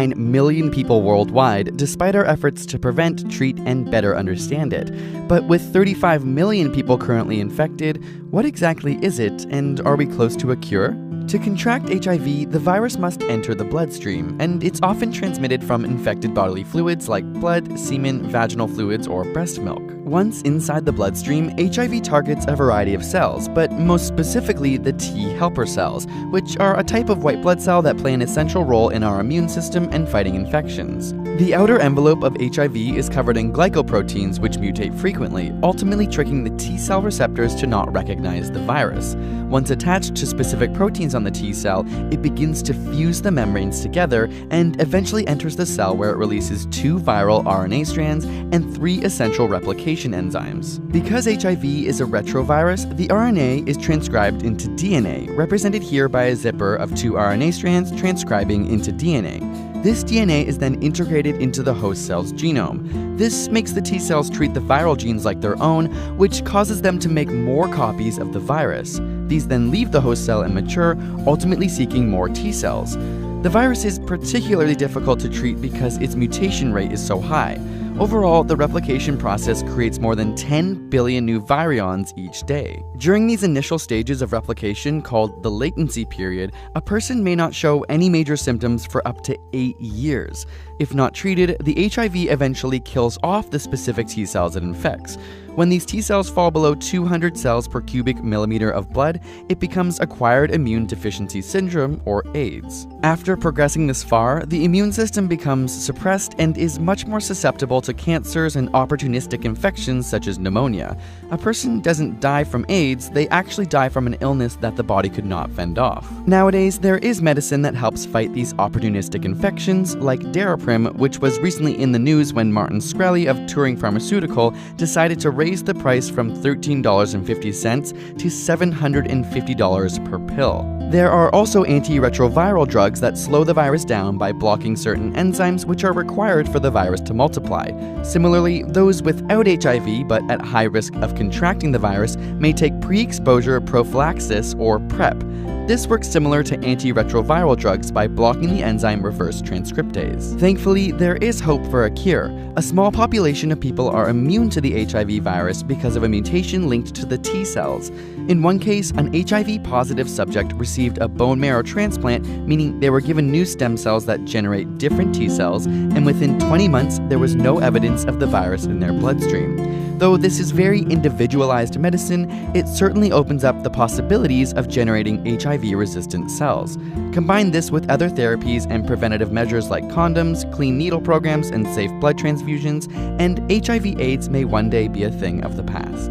39 million people worldwide, despite our efforts to prevent, treat, and better understand it. But with 35 million people currently infected, what exactly is it, and are we close to a cure? To contract HIV, the virus must enter the bloodstream, and it's often transmitted from infected bodily fluids like blood, semen, vaginal fluids, or breast milk. Once inside the bloodstream, HIV targets a variety of cells, but most specifically the T helper cells, which are a type of white blood cell that play an essential role in our immune system and fighting infections. The outer envelope of HIV is covered in glycoproteins which mutate frequently, ultimately tricking the T cell receptors to not recognize the virus. Once attached to specific proteins on the T cell, it begins to fuse the membranes together and eventually enters the cell, where it releases 2 viral RNA strands and 3 essential replication enzymes. Because HIV is a retrovirus, the RNA is transcribed into DNA, represented here by a zipper of 2 RNA strands transcribing into DNA. This DNA is then integrated into the host cell's genome. This makes the T cells treat the viral genes like their own, which causes them to make more copies of the virus. These then leave the host cell and mature, ultimately seeking more T cells. The virus is particularly difficult to treat because its mutation rate is so high. Overall, the replication process creates more than 10 billion new virions each day. During these initial stages of replication, called the latency period, a person may not show any major symptoms for up to 8 years. If not treated, the HIV eventually kills off the specific T cells it infects. When these T cells fall below 200 cells per cubic millimeter of blood, it becomes acquired immune deficiency syndrome, or AIDS. After progressing this far, the immune system becomes suppressed and is much more susceptible to cancers and opportunistic infections such as pneumonia. A person doesn't die from AIDS, they actually die from an illness that the body could not fend off. Nowadays, there is medicine that helps fight these opportunistic infections, like Daraprim, which was recently in the news when Martin Shkreli of Turing Pharmaceutical decided to raise the price from $13.50 to $750 per pill. There are also antiretroviral drugs that slow the virus down by blocking certain enzymes which are required for the virus to multiply. Similarly, those without HIV but at high risk of contracting the virus may take pre-exposure prophylaxis, or PrEP. This works similar to antiretroviral drugs by blocking the enzyme reverse transcriptase. Thankfully, there is hope for a cure. A small population of people are immune to the HIV virus because of a mutation linked to the T cells. In one case, an HIV-positive subject received a bone marrow transplant, meaning they were given new stem cells that generate different T cells, and within 20 months, there was no evidence of the virus in their bloodstream. Though this is very individualized medicine, it certainly opens up the possibilities of generating HIV-resistant cells. Combine this with other therapies and preventative measures like condoms, clean needle programs, and safe blood transfusions, and HIV/AIDS may one day be a thing of the past.